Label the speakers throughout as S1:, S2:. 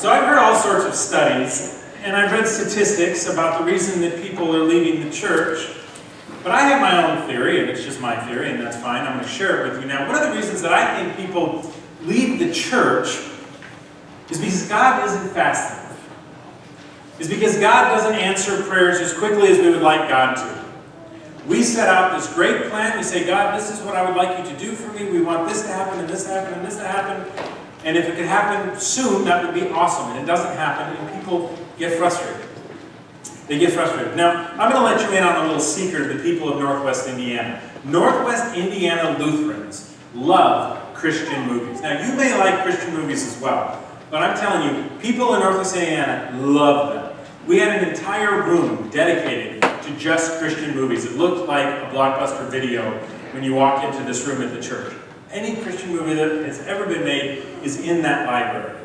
S1: So I've heard all sorts of studies, and I've read statistics about the reason that people are leaving the church. But I have my own theory, and it's just my theory, and that's fine. I'm going to share it with you now. One of the reasons that I think people leave the church is because God isn't fast enough. Is because God doesn't answer prayers as quickly as we would like God to. We set out this great plan. We say, God, this is what I would like you to do for me. We want this to happen, and this to happen, and this to happen. And if it could happen soon, that would be awesome. And it doesn't happen, and people get frustrated. They get frustrated. Now, I'm going to let you in on a little secret of the people of Northwest Indiana. Northwest Indiana Lutherans love Christian movies. Now, you may like Christian movies as well, but I'm telling you, people in Northwest Indiana love them. We had an entire room dedicated to just Christian movies. It looked like a Blockbuster video when you walk into this room at the church. Any Christian movie that has ever been made is in that library.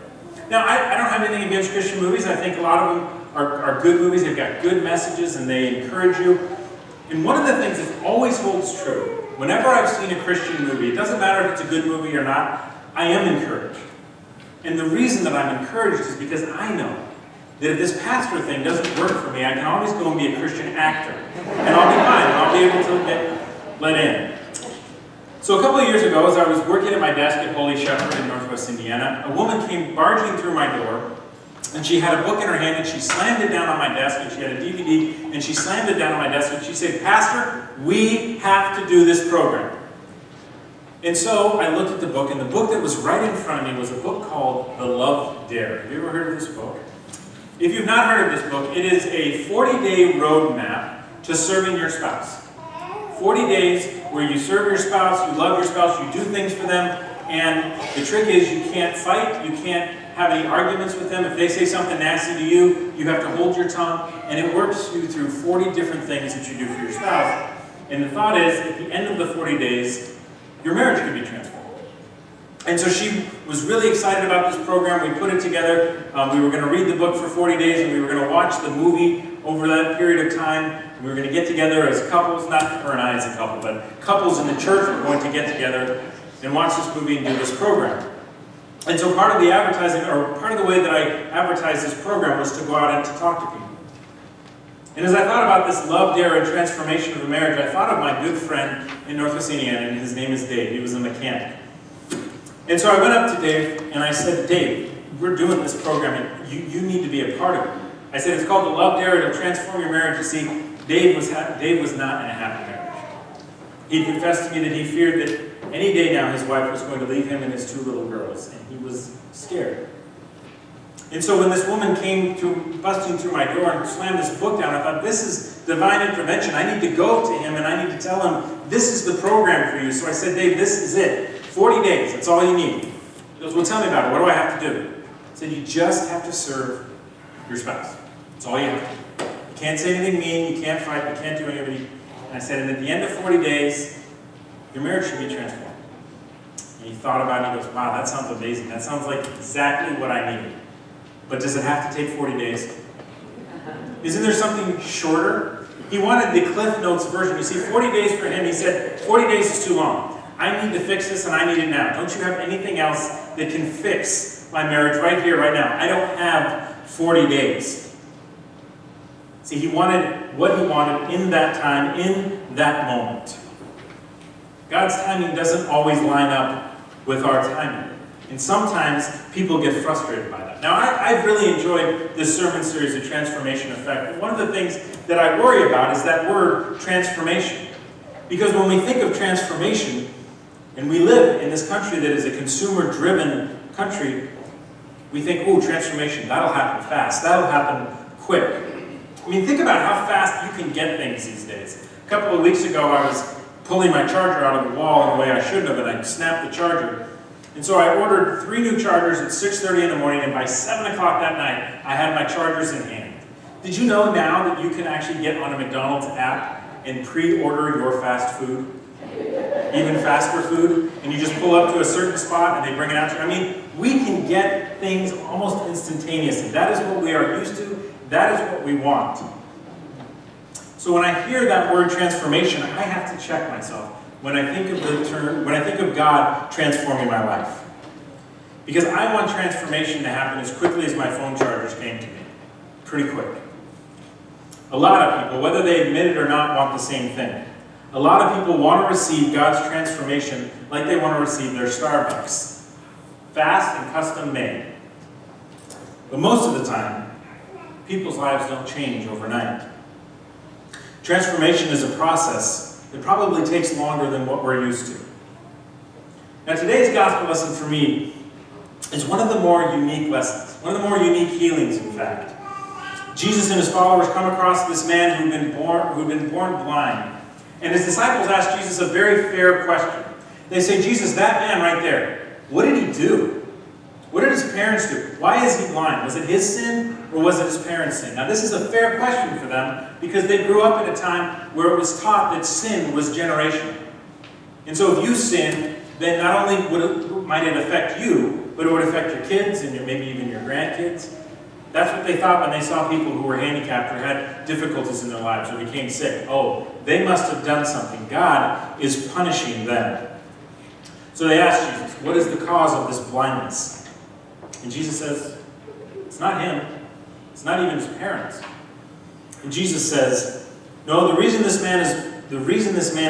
S1: Now, I don't have anything against Christian movies. I think a lot of them are good movies. They've got good messages and they encourage you. And one of the things that always holds true, whenever I've seen a Christian movie, it doesn't matter if it's a good movie or not, I am encouraged. And the reason that I'm encouraged is because I know that if this pastor thing doesn't work for me, I can always go and be a Christian actor. And I'll be fine, and I'll be able to get let in. So a couple of years ago, as I was working at my desk at Holy Shepherd in Northwest Indiana, a woman came barging through my door, and she had a book in her hand, and she slammed it down on my desk, and she had a DVD, and she slammed it down on my desk, and she said, Pastor, we have to do this program. And so I looked at the book, and the book that was right in front of me was a book called The Love Dare. Have you ever heard of this book? If you've not heard of this book, it is a 40-day roadmap to serving your spouse. 40 days where you serve your spouse, you love your spouse, you do things for them, and the trick is you can't fight, you can't have any arguments with them. If they say something nasty to you, you have to hold your tongue, and it works you through 40 different things that you do for your spouse. And the thought is, at the end of the 40 days, your marriage could be transformed. And so she was really excited about this program. We put it together. We were going to read the book for 40 days, and we were going to watch the movie over that period of time. We were going to get together as couples, not her and I as a couple, but couples in the church were going to get together and watch this movie and do this program. And so part of the advertising, or part of the way that I advertised this program was to go out and to talk to people. And as I thought about this love, dare, and transformation of a marriage, I thought of my good friend in Northwest Indiana, and his name is Dave. He was a mechanic. And so I went up to Dave, and I said, Dave, we're doing this program, and you need to be a part of it. I said, it's called the Love Dare. It'll transform your marriage. You see, Dave was not in a happy marriage. He confessed to me that he feared that any day now his wife was going to leave him and his 2 little girls, and he was scared. And so when this woman came busting through my door and slammed this book down, I thought, this is divine intervention. I need to go to him, and I need to tell him, this is the program for you. So I said, Dave, this is it. 40 days, that's all you need. He goes, well, tell me about it. What do I have to do? I said, you just have to serve your spouse. That's all you have to do. You can't say anything mean, you can't fight, you can't do anything. And I said, and at the end of 40 days, your marriage should be transformed. And he thought about it, and he goes, wow, that sounds amazing. That sounds like exactly what I needed. But does it have to take 40 days? Isn't there something shorter? He wanted the Cliff Notes version. You see, 40 days for him, he said, 40 days is too long. I need to fix this, and I need it now. Don't you have anything else that can fix my marriage right here, right now? I don't have 40 days. See, he wanted what he wanted in that time, in that moment. God's timing doesn't always line up with our timing. And sometimes people get frustrated by that. Now, I've really enjoyed this sermon series, The Transformation Effect. But one of the things that I worry about is that word, transformation. Because when we think of transformation, and we live in this country that is a consumer-driven country, we think, oh, transformation, that'll happen fast. That'll happen quick. I mean, think about how fast you can get things these days. A couple of weeks ago, I was pulling my charger out of the wall in the way I shouldn't have, and I snapped the charger. And so I ordered 3 new chargers at 6:30 in the morning, and by 7 o'clock that night, I had my chargers in hand. Did you know now that you can actually get on a McDonald's app and pre-order your fast food? Even faster food, and you just pull up to a certain spot and they bring it out to you. I mean, we can get things almost instantaneously. That is what we are used to. That is what we want. So when I hear that word transformation, I have to check myself when I think of the term, when I think of God transforming my life. Because I want transformation to happen as quickly as my phone chargers came to me. Pretty quick. A lot of people, whether they admit it or not, want the same thing. A lot of people want to receive God's transformation like they want to receive their Starbucks. Fast and custom made. But most of the time, people's lives don't change overnight. Transformation is a process that probably takes longer than what we're used to. Now today's gospel lesson for me is one of the more unique lessons, one of the more unique healings, in fact. Jesus and his followers come across this man who'd been born blind. And his disciples ask Jesus a very fair question. They say, Jesus, that man right there, what did he do? What did his parents do? Why is he blind? Was it his sin or was it his parents' sin? Now this is a fair question for them because they grew up at a time where it was taught that sin was generational. And so if you sin, then not only might it affect you, but it would affect your kids and maybe even your grandkids. That's what they thought when they saw people who were handicapped or had difficulties in their lives or became sick. Oh, they must have done something. God is punishing them. So they asked Jesus, what is the cause of this blindness? And Jesus says, it's not him. It's not even his parents. And Jesus says, no, the reason this man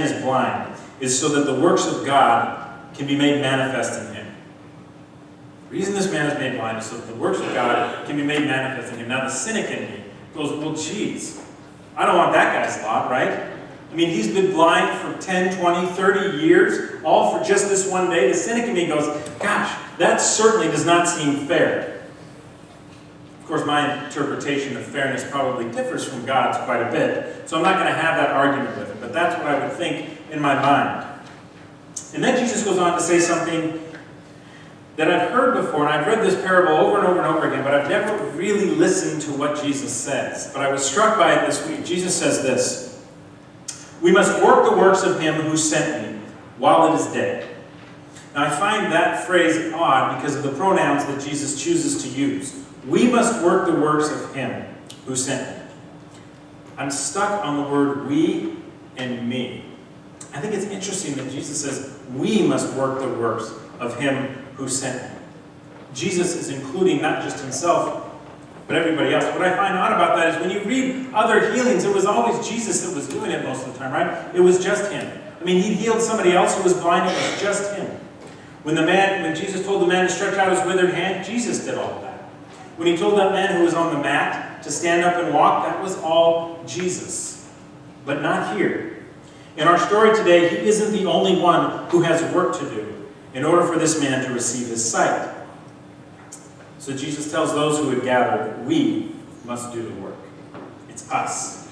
S1: is blind is so that the works of God can be made manifest in him. The reason this man is made blind is so that the works of God can be made manifest in him. Now the cynic in me goes, well, geez, I don't want that guy's lot, right? I mean, he's been blind for 10, 20, 30 years, all for just this one day. The cynic in me goes, gosh, that certainly does not seem fair. Of course, my interpretation of fairness probably differs from God's quite a bit, so I'm not going to have that argument with it, but that's what I would think in my mind. And then Jesus goes on to say something that I've heard before, and I've read this parable over and over and over again, but I've never really listened to what Jesus says. But I was struck by it this week. Jesus says this, we must work the works of him who sent me while it is day. Now I find that phrase odd because of the pronouns that Jesus chooses to use. We must work the works of him who sent me. I'm stuck on the word we and me. I think it's interesting that Jesus says we must work the works of him who sent him. Jesus is including not just himself, but everybody else. What I find odd about that is when you read other healings, it was always Jesus that was doing it most of the time, right? It was just him. I mean, he healed somebody else who was blind, it was just him. When Jesus told the man to stretch out his withered hand, Jesus did all of that. When he told that man who was on the mat to stand up and walk, that was all Jesus. But not here. In our story today, he isn't the only one who has work to do in order for this man to receive his sight. So Jesus tells those who had gathered that we must do the work. It's us.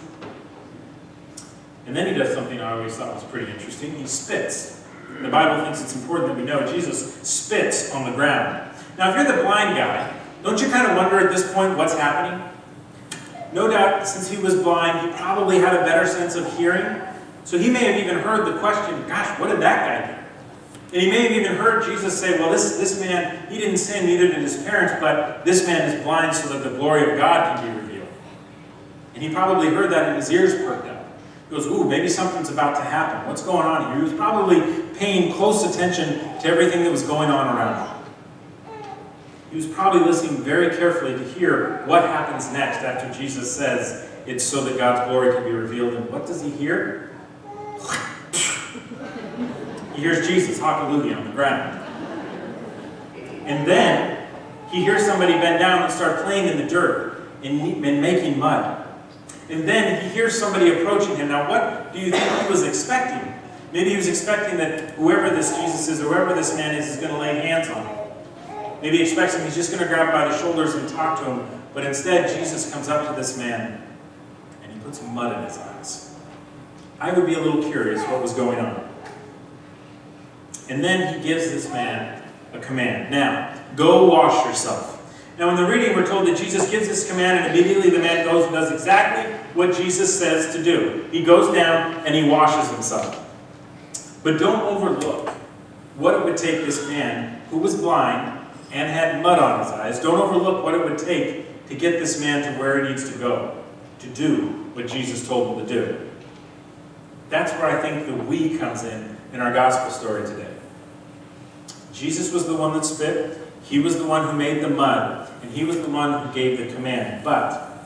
S1: And then he does something I always thought was pretty interesting. He spits. The Bible thinks it's important that we know Jesus spits on the ground. Now, if you're the blind guy, don't you kind of wonder at this point what's happening? No doubt, since he was blind, he probably had a better sense of hearing. So he may have even heard the question, gosh, what did that guy do? And he may have even heard Jesus say, well, this man, he didn't sin, neither did his parents, but this man is blind so that the glory of God can be revealed. And he probably heard that and his ears perked up. He goes, ooh, maybe something's about to happen. What's going on here? He was probably paying close attention to everything that was going on around him. He was probably listening very carefully to hear what happens next after Jesus says it's so that God's glory can be revealed. And what does he hear? He hears Jesus, hallelujah, on the ground. And then he hears somebody bend down and start playing in the dirt and making mud. And then he hears somebody approaching him. Now what do you think he was expecting? Maybe he was expecting that whoever this Jesus is, or whoever this man is going to lay hands on him. Maybe he expects him, he's just going to grab him by the shoulders and talk to him. But instead, Jesus comes up to this man and he puts mud in his eyes. I would be a little curious what was going on. And then he gives this man a command. Now, go wash yourself. Now in the reading we're told that Jesus gives this command and immediately the man goes and does exactly what Jesus says to do. He goes down and he washes himself. But don't overlook what it would take this man who was blind and had mud on his eyes. Don't overlook what it would take to get this man to where he needs to go, to do what Jesus told him to do. That's where I think the we comes in our gospel story today. Jesus was the one that spit. He was the one who made the mud, and he was the one who gave the command. But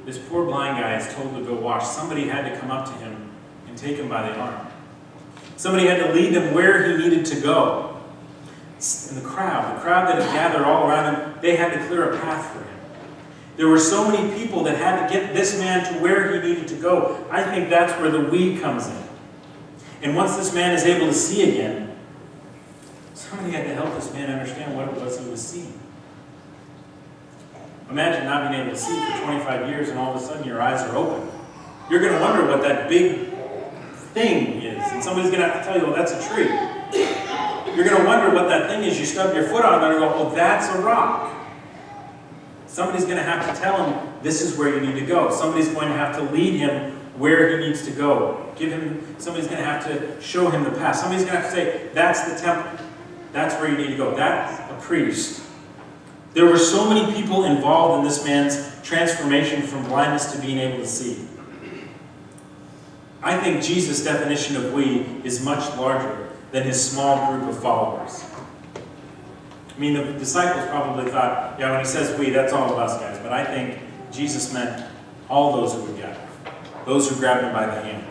S1: this poor blind guy is told to go wash. Somebody had to come up to him and take him by the arm. Somebody had to lead him where he needed to go. And the crowd that had gathered all around him, they had to clear a path for him. There were so many people that had to get this man to where he needed to go. I think that's where the we comes in. And once this man is able to see again, somebody had to help this man understand what it was he was seeing. Imagine not being able to see for 25 years and all of a sudden your eyes are open. You're going to wonder what that big thing is. And somebody's going to have to tell you, well, that's a tree. You're going to wonder what that thing is. You stub your foot on it and go, oh, that's a rock. Somebody's going to have to tell him, this is where you need to go. Somebody's going to have to lead him where he needs to go. Somebody's going to have to show him the path. Somebody's going to have to say, that's the temple. That's where you need to go. That's a priest. There were so many people involved in this man's transformation from blindness to being able to see. I think Jesus' definition of we is much larger than his small group of followers. I mean, the disciples probably thought, yeah, when he says we, that's all of us guys. But I think Jesus meant all those who would gather. Those who grabbed him by the hand.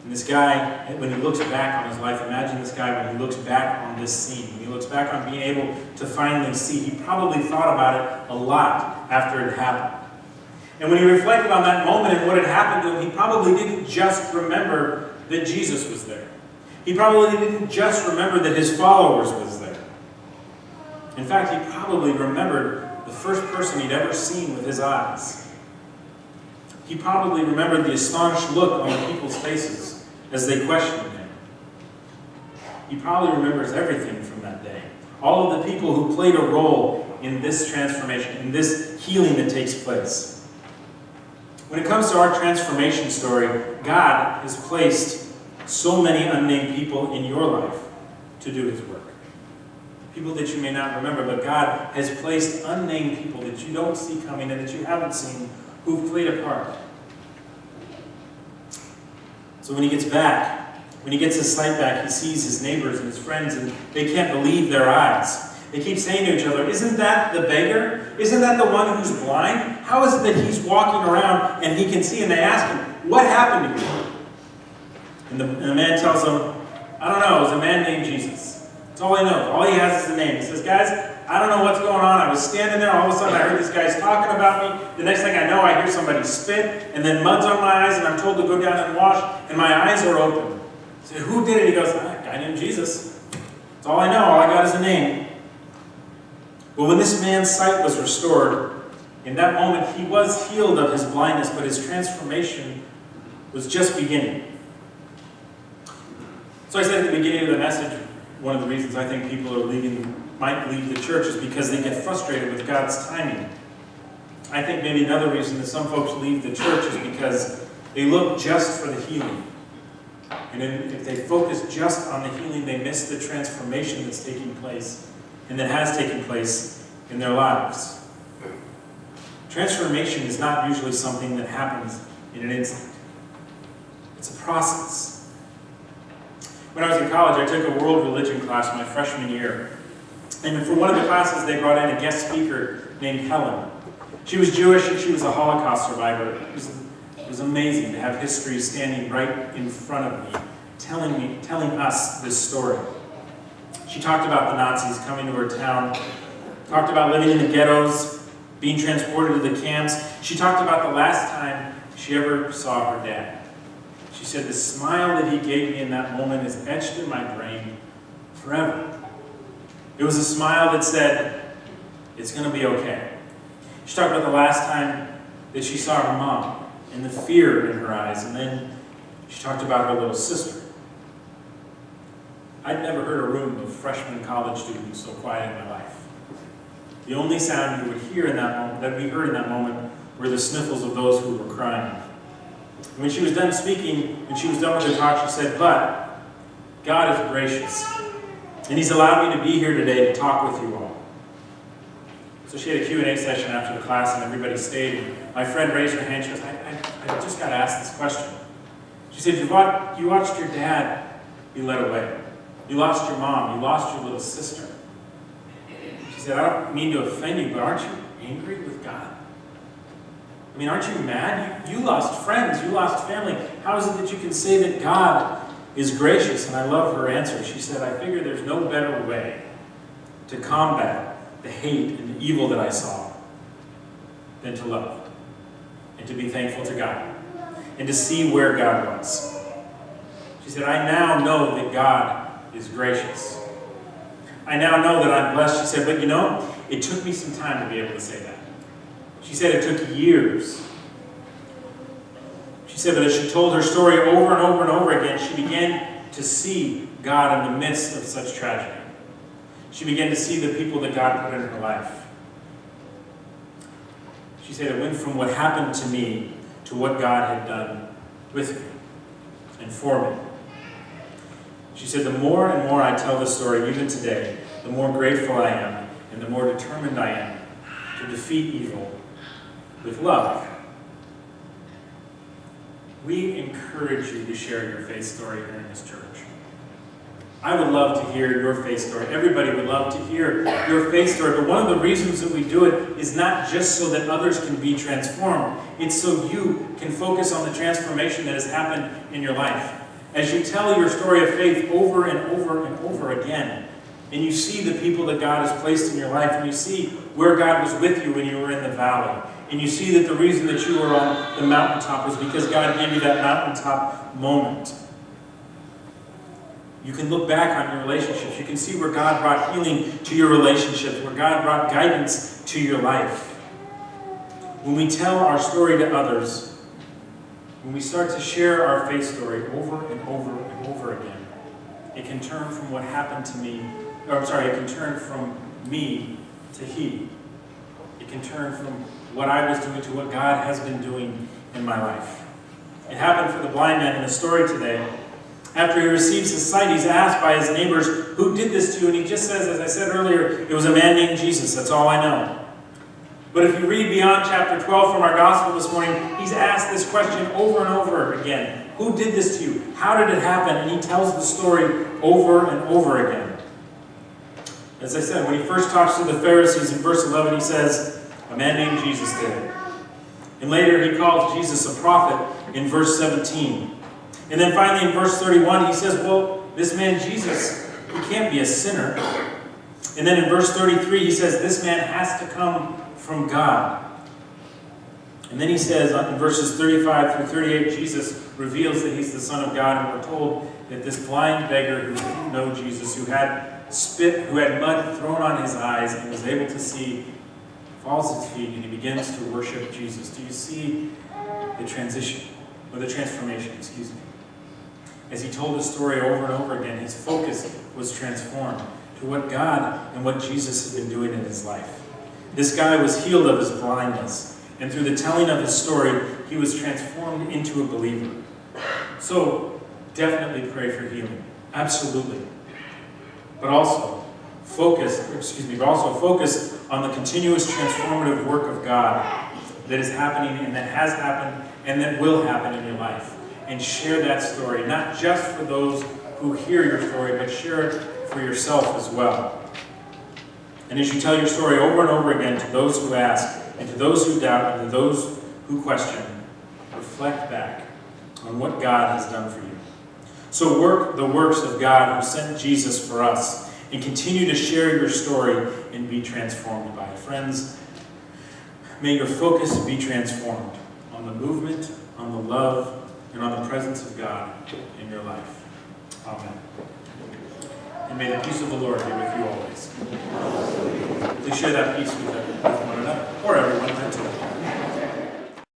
S1: And this guy, when he looks back on his life, imagine this guy when he looks back on this scene. When he looks back on being able to finally see, he probably thought about it a lot after it happened. And when he reflected on that moment and what had happened to him, he probably didn't just remember that Jesus was there. He probably didn't just remember that his followers was there. In fact, he probably remembered the first person he'd ever seen with his eyes. He probably remembered the astonished look on the people's faces as they questioned him. He probably remembers everything from that day. All of the people who played a role in this transformation, in this healing that takes place. When it comes to our transformation story, God has placed so many unnamed people in your life to do his work. People that you may not remember, but God has placed unnamed people that you don't see coming and that you haven't seen who've played a part. So when he gets back, when he gets his sight back, he sees his neighbors and his friends, and they can't believe their eyes. They keep saying to each other, isn't that the beggar? Isn't that the one who's blind? How is it that he's walking around and he can see? And they ask him, what happened to you? And the man tells them, I don't know, it was a man named Jesus. That's all I know. All he has is a name. He says, guys, I don't know what's going on. I was standing there, all of a sudden I heard these guys talking about me. The next thing I know, I hear somebody spit, and then mud's on my eyes, and I'm told to go down and wash, and my eyes are open. I say, who did it? He goes, a guy named Jesus. That's all I know. All I got is a name. But when this man's sight was restored, in that moment he was healed of his blindness, but his transformation was just beginning. So I said at the beginning of the message, one of the reasons I think people might leave the church is because they get frustrated with God's timing. I think maybe another reason that some folks leave the church is because they look just for the healing. And if they focus just on the healing, they miss the transformation that's taking place and that has taken place in their lives. Transformation is not usually something that happens in an instant. It's a process. When I was in college, I took a world religion class my freshman year. And for one of the classes, they brought in a guest speaker named Helen. She was Jewish and she was a Holocaust survivor. It was amazing to have history standing right in front of me, telling us this story. She talked about the Nazis coming to her town, talked about living in the ghettos, being transported to the camps. She talked about the last time she ever saw her dad. She said, the smile that he gave me in that moment is etched in my brain forever. It was a smile that said, it's going to be okay. She talked about the last time that she saw her mom and the fear in her eyes, and then she talked about her little sister. I'd never heard a room of freshman college students so quiet in my life. The only sound you would hear in that moment, that we heard in that moment, were the sniffles of those who were crying. And when she was done speaking, when she was done with her talk, she said, but God is gracious, and he's allowed me to be here today to talk with you all. So she had a Q&A session after the class, and everybody stayed. And my friend raised her hand. She goes, I just got to ask this question. She said, you watched your dad be led away. You lost your mom. You lost your little sister. She said, I don't mean to offend you, but aren't you angry with God? I mean, aren't you mad? You lost friends. You lost family. How is it that you can say that God is gracious? And I love her answer. She said, I figure there's no better way to combat the hate and the evil that I saw than to love and to be thankful to God and to see where God was. She said, I now know that God is gracious. I now know that I'm blessed. She said, but you know, it took me some time to be able to say that. She said it took years. She said that as she told her story over and over and over again, she began to see God in the midst of such tragedy. She began to see the people that God put in her life. She said it went from what happened to me to what God had done with me and for me. She said, the more and more I tell this story, even today, the more grateful I am and the more determined I am to defeat evil with love. We encourage you to share your faith story here in this church. I would love to hear your faith story. Everybody would love to hear your faith story. But one of the reasons that we do it is not just so that others can be transformed. It's so you can focus on the transformation that has happened in your life. As you tell your story of faith over and over and over again, and you see the people that God has placed in your life, and you see where God was with you when you were in the valley, and you see that the reason that you were on the mountaintop was because God gave you that mountaintop moment. You can look back on your relationships. You can see where God brought healing to your relationships, where God brought guidance to your life. When we tell our story to others, when we start to share our faith story over and over and over again, it can turn from what happened to me, it can turn from me to he. It can turn from what I was doing to what God has been doing in my life. It happened for the blind man in the story today. After he receives his sight, he's asked by his neighbors, who did this to you? And he just says, as I said earlier, it was a man named Jesus. That's all I know. But if you read beyond chapter 12 from our gospel this morning, he's asked this question over and over again. Who did this to you? How did it happen? And he tells the story over and over again. As I said, when he first talks to the Pharisees in verse 11, he says, a man named Jesus did it. And later he calls Jesus a prophet in verse 17. And then finally in verse 31, he says, well, this man Jesus, he can't be a sinner. And then in verse 33, he says, this man has to come from God. And then he says, in verses 35 through 38, Jesus reveals that he's the Son of God. And we're told that this blind beggar who didn't know Jesus, who had spit, who had mud thrown on his eyes and was able to see, falls at his feet and he begins to worship Jesus. Do you see the transition, or the transformation, excuse me? As he told his story over and over again, his focus was transformed to what God and what Jesus had been doing in his life. This guy was healed of his blindness, and through the telling of his story, he was transformed into a believer. So, definitely pray for healing. Absolutely. But also focus on the continuous transformative work of God that is happening and that has happened and that will happen in your life. And share that story, not just for those who hear your story, but share it for yourself as well. And as you tell your story over and over again to those who ask, and to those who doubt, and to those who question, reflect back on what God has done for you. So work the works of God who sent Jesus for us, and continue to share your story and be transformed by it. Friends, may your focus be transformed on the movement, on the love, and on the presence of God in your life. Amen. And may the peace of the Lord be with you always. Please share that peace with one another, or everyone.